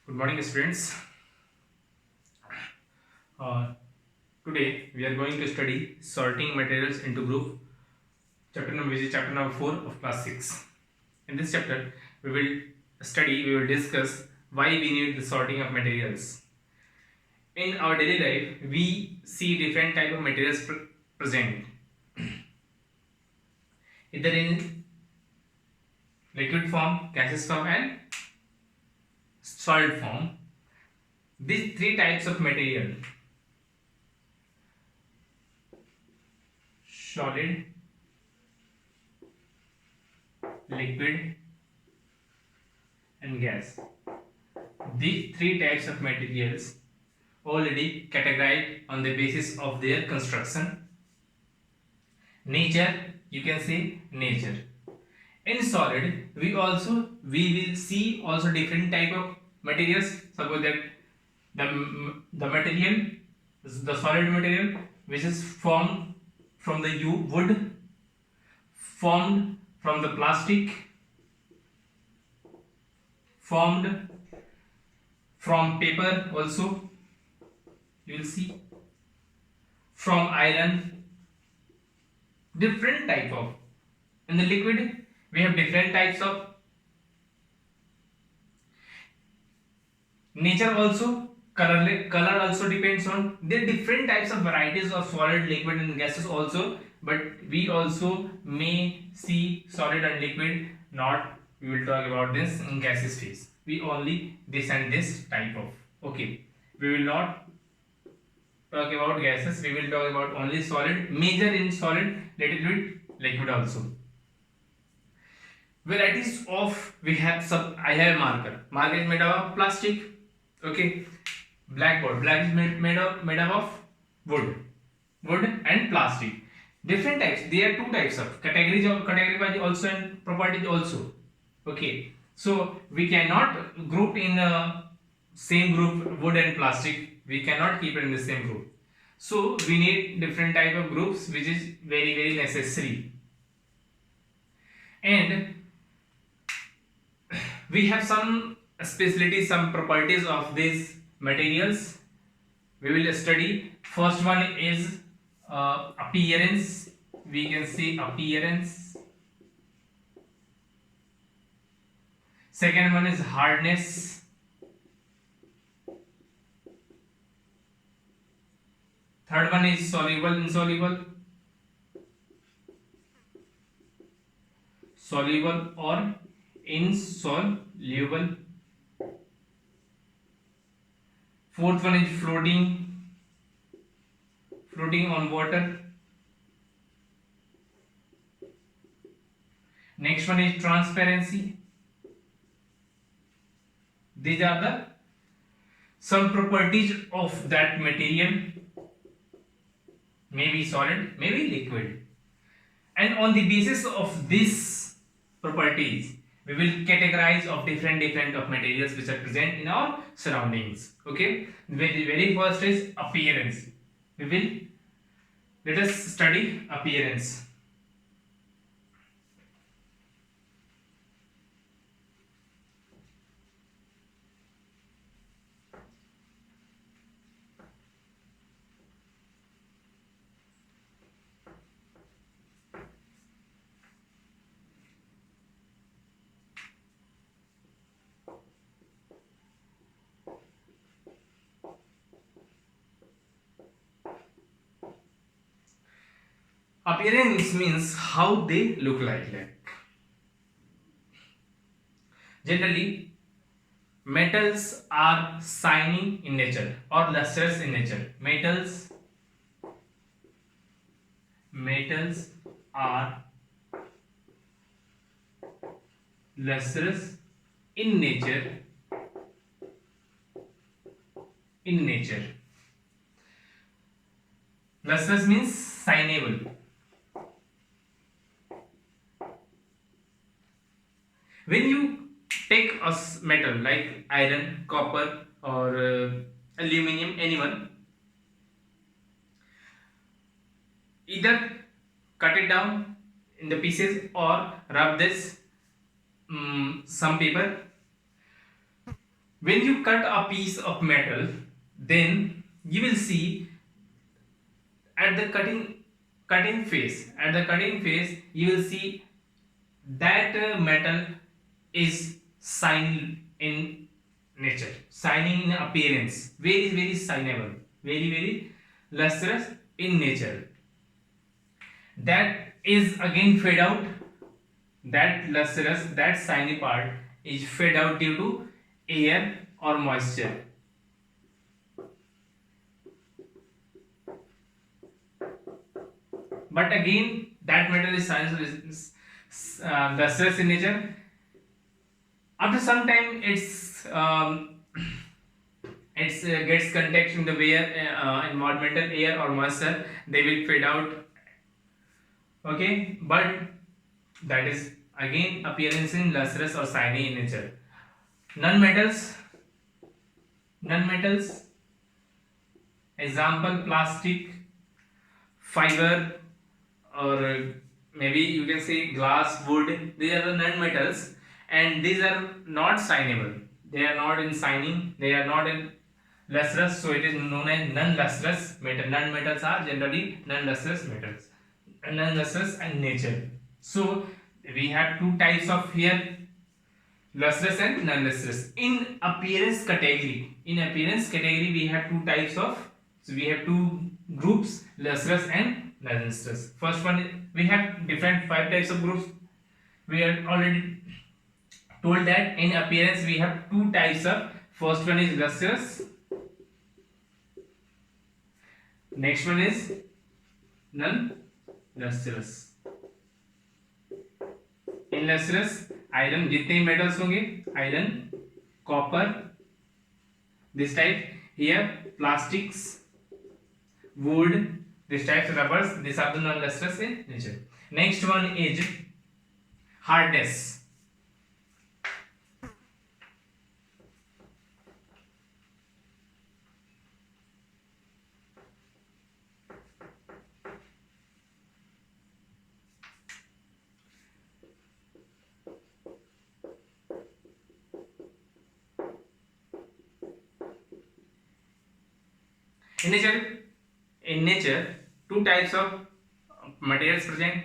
Good morning, students. Uh, Today we are going to study sorting materials into group. Which is chapter number 4 of class 6. In this chapter, we will discuss why we need the sorting of materials. In our daily life, we see different type of materials present, either in liquid form, gaseous form, and solid form. These three types of material: solid, liquid, and gas. These three types of materials already categorized on the basis of their construction, nature. You can say nature. In solid, we will see also different type of materials. Suppose that the material, the solid material, which is formed from the wood, formed from the plastic, formed from paper also, you will see, from iron. Different type of. In the liquid, we have different types of. Nature also, color also depends on. There are different types of varieties of solid, liquid, and gases also, but we also may see solid and liquid. Not, we will talk about this in gases phase. We only this and this type of. Okay, we will not talk about gases. We will talk about only solid. Major in solid, little bit liquid also. Varieties of, we have some. I have marker is made of plastic. Okay, black is made up of wood and plastic. Different types. There are two types of category wise also and properties also. Okay, so we cannot group in same group wood and plastic. We cannot keep it in the same group. So we need different type of groups, which is very necessary. And we have some specialties, some properties of these materials we will study. First one is appearance. We can see appearance. Second one is hardness. Third one is soluble, insoluble, soluble or insoluble. Fourth one is floating on water. Next one is transparency. These are the some properties of that material, maybe solid, maybe liquid, and on the basis of these properties we will categorize of different of materials which are present in our surroundings. Okay, the very first is appearance. Let us study appearance. Appearance means how they look like. Generally, metals are shining in nature or lustrous in nature. Metals are lustrous in nature. Lustrous means shineable. When you take a metal like iron, copper, or aluminum, anyone, either cut it down in the pieces or rub this some paper. When you cut a piece of metal, then you will see at the cutting phase you will see that metal is shiny in nature, shining in appearance, very shineable, very lustrous in nature. That is again fade out. That lustrous, that shiny part is fade out due to air or moisture. But again, that metal is lustrous in nature. After some time, it's gets contact in the air, environmental air or moisture. They will fade out. Okay, but that is again appearance in lustrous or shiny in nature. Non-metals, non-metals. Example: plastic, fiber, or maybe you can say glass, wood. These are the non-metals, and these are not signable. They are not in signing. They are not in lustrous, so it is known as non-lustrous metal. Non-metals are generally non-lustrous metals, non-lustrous and nature. So we have two types of here: lustrous and non-lustrous. In appearance category, we have two types of. So we have two groups: lustrous and non-lustrous. First one, we have different five types of groups. We are already told that in appearance we have two types of. First one is lustrous. Next one is non-lustrous. In lustrous, iron जितने metals होंगे, iron, copper, this type here, plastics, wood, this type rubbers, these are the non-lustrous in nature. Next one is hardness. In nature, two types of materials present.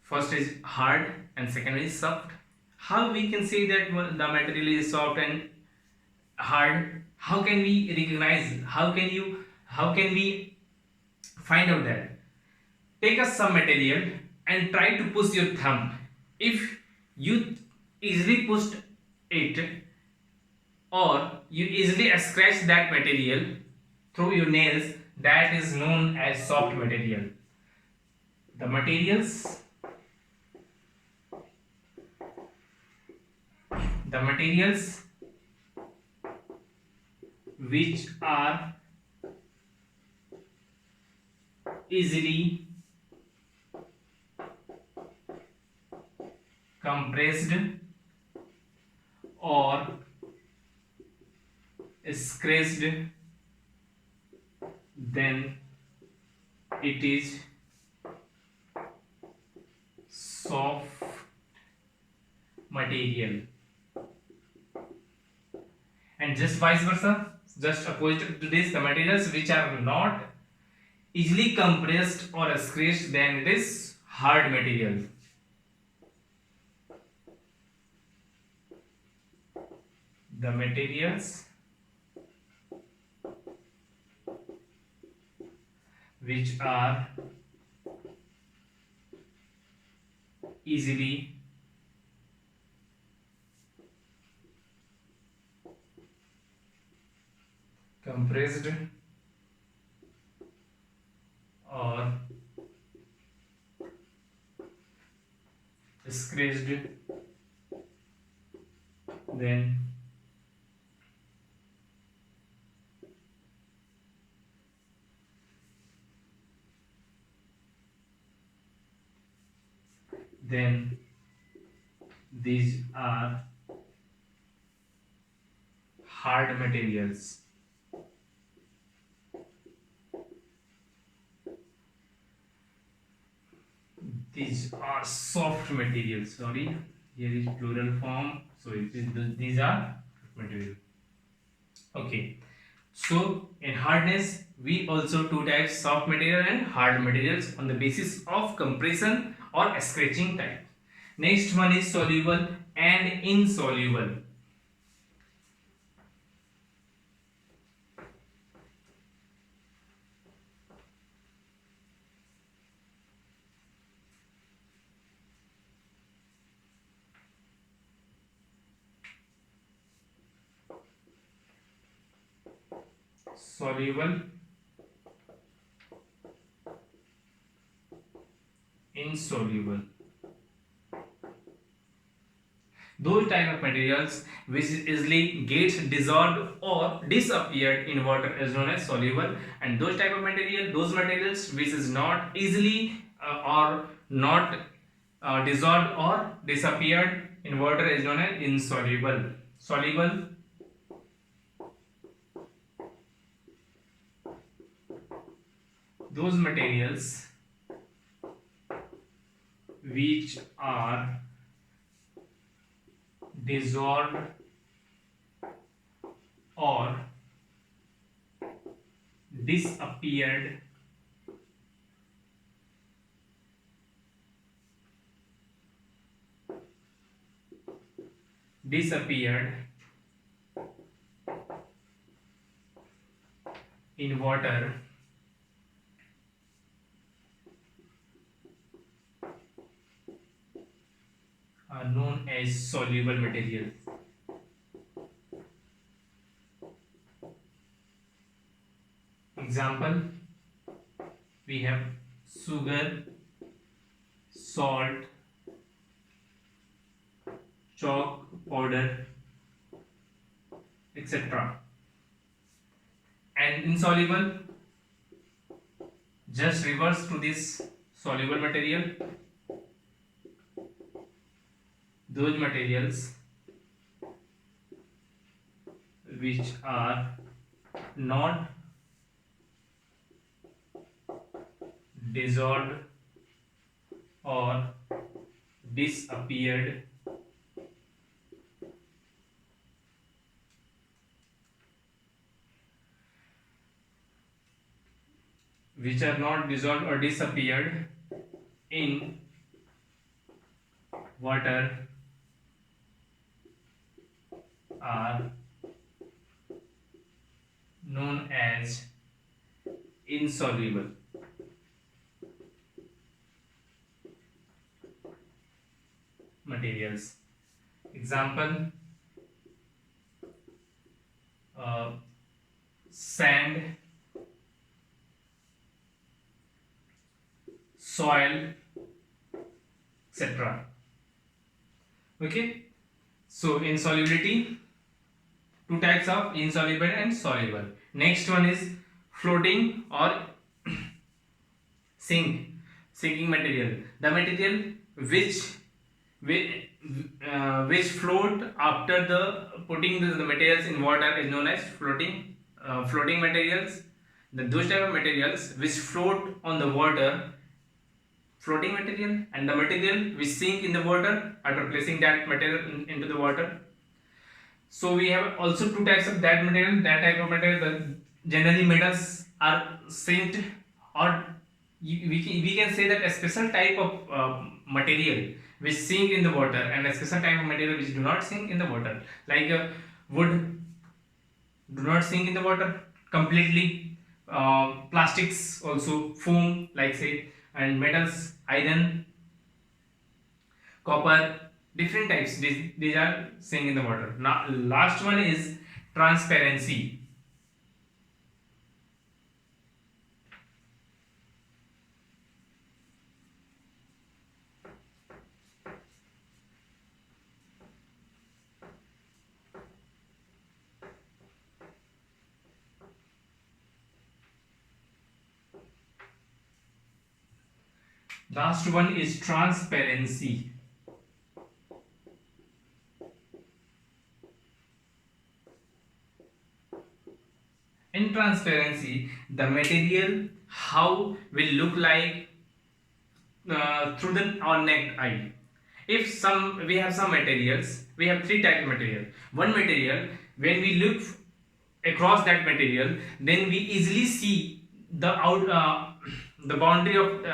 First is hard and second is soft. How we can say that the material is soft and hard? How can we recognize? How can we find out that? Take us some material and try to push your thumb. If you easily pushed it, or you easily scratch that material through your nails, that is known as soft material. The materials which are easily compressed or scratched, then it is soft material. And just vice versa, just opposite to this, the materials which are not easily compressed or scratched, then it is hard material. The materials which are easily compressed or scratched, then these are hard materials. These are soft materials. Sorry, here is plural form, so these are material. Okay. So in hardness, we also two types, soft material and hard materials on the basis of compression or scratching type. Next one is soluble and insoluble. Soluble, insoluble. Those type of materials which easily gets dissolved or disappeared in water is known as soluble, and those type of material, those materials which is not easily or not dissolved or disappeared in water is known as insoluble. Soluble, those materials which are dissolved or disappeared in water are known as soluble material. Example, we have sugar, salt, chalk powder, etc. And insoluble, just reverse to this soluble material, those materials which are not dissolved or disappeared in water are known as insoluble. Materials. Example, sand, soil, etc. Okay. So insolubility, two types of insoluble and soluble. Next one is floating or sinking material. The material which, which float after the putting the materials in water is known as floating materials. Those type of materials which float on the water, floating material, and the material which sink in the water after placing that material into the water. So we have also two types of that material. That type of material, generally metals are sinked, or we can say that a special type of material which sink in the water and a special type of material which do not sink in the water. Like wood do not sink in the water completely. Plastics also, foam, like say, and metals, iron, copper, different types. These are sink in the water. Now last one is transparency. Last one is transparency. In transparency, the material how will look like through the our naked eye. If we have some materials, we have three types of material. One material, when we look across that material, then we easily see the boundary of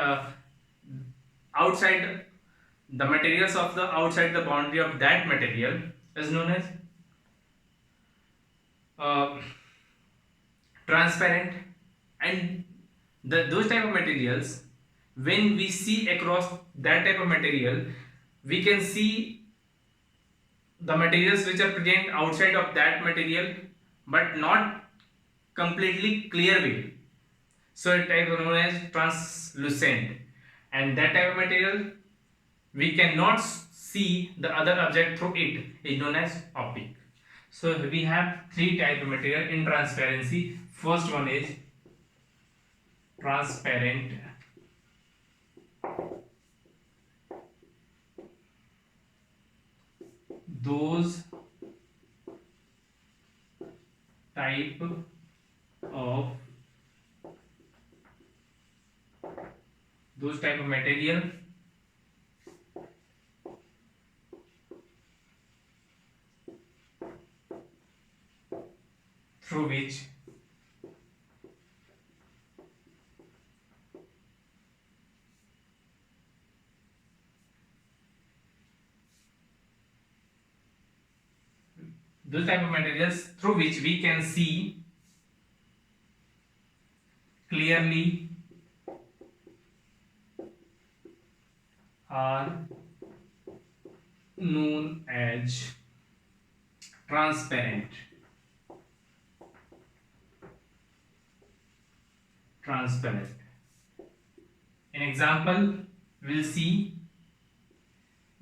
outside the materials of the outside the boundary of that material is known as uh, transparent. And those type of materials, when we see across that type of material, we can see the materials which are present outside of that material but not completely clear way, so it type known as translucent. And that type of material we cannot see the other object through it is known as opaque. So we have three type of material in transparency. First one is transparent, those type of material through which we can see clearly are known as transparent. In example, we'll see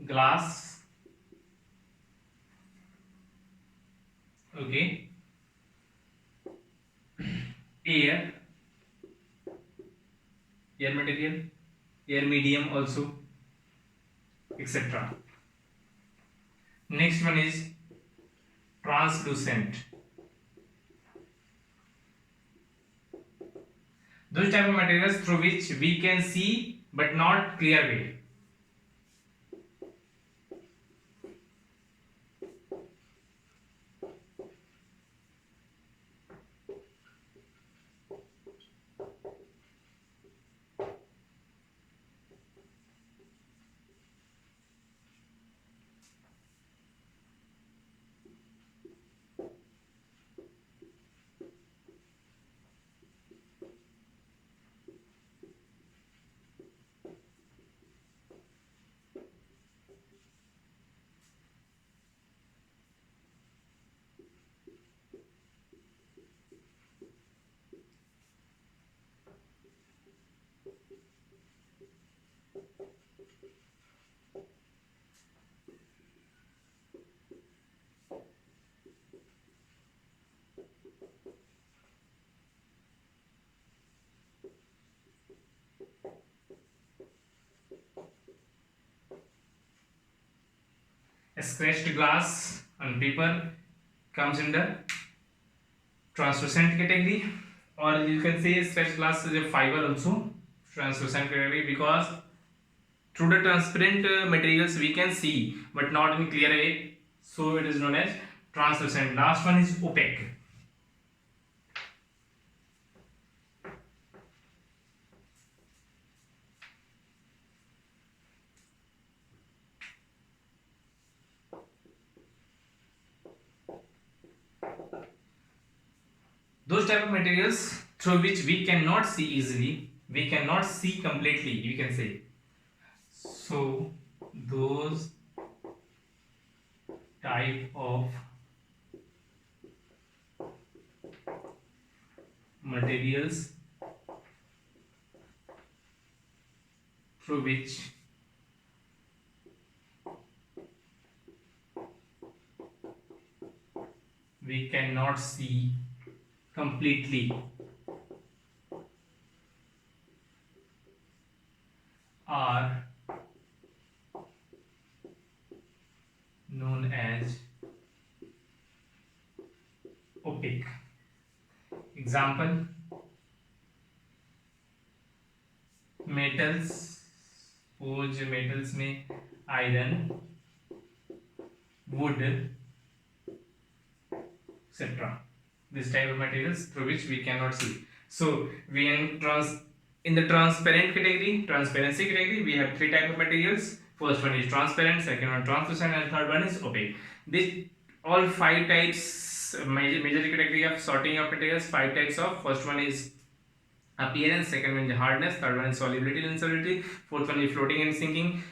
glass, okay, air material, air medium also, etc. Next one is translucent. Those type of materials through which we can see but not clear way. A scratched glass on paper comes in the translucent category, or you can say scratched glass is a fiber also translucent category, because through the transparent materials we can see but not in clear way, so it is known as translucent. Last one is opaque. Those type of materials through which we cannot see easily, we cannot see completely, you can say. So those type of materials through which we cannot see completely are known as opaque. Example, metals, suppose metals में iron, wood, etc. this type of materials through which we cannot see. So we in the transparent category, transparency category, we have three type of materials. First one is transparent, second one translucent, and third one is opaque. This all five types, major category of sorting of materials. Five types of, first one is appearance, second one is hardness, third one is solubility and insolubility, fourth one is floating and sinking,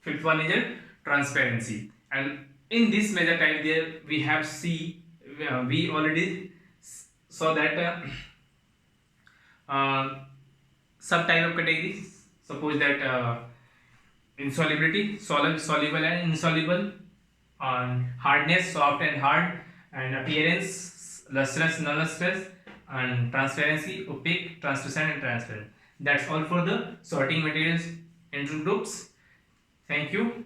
fifth one is a transparency. And in this major type there we have we already saw that subtype of categories. Suppose that insolubility, soluble and insoluble, on hardness, soft and hard, and appearance, lustrous, non-lustrous, and transparency, opaque, translucent, and transparent. That's all for the sorting materials into groups. Thank you.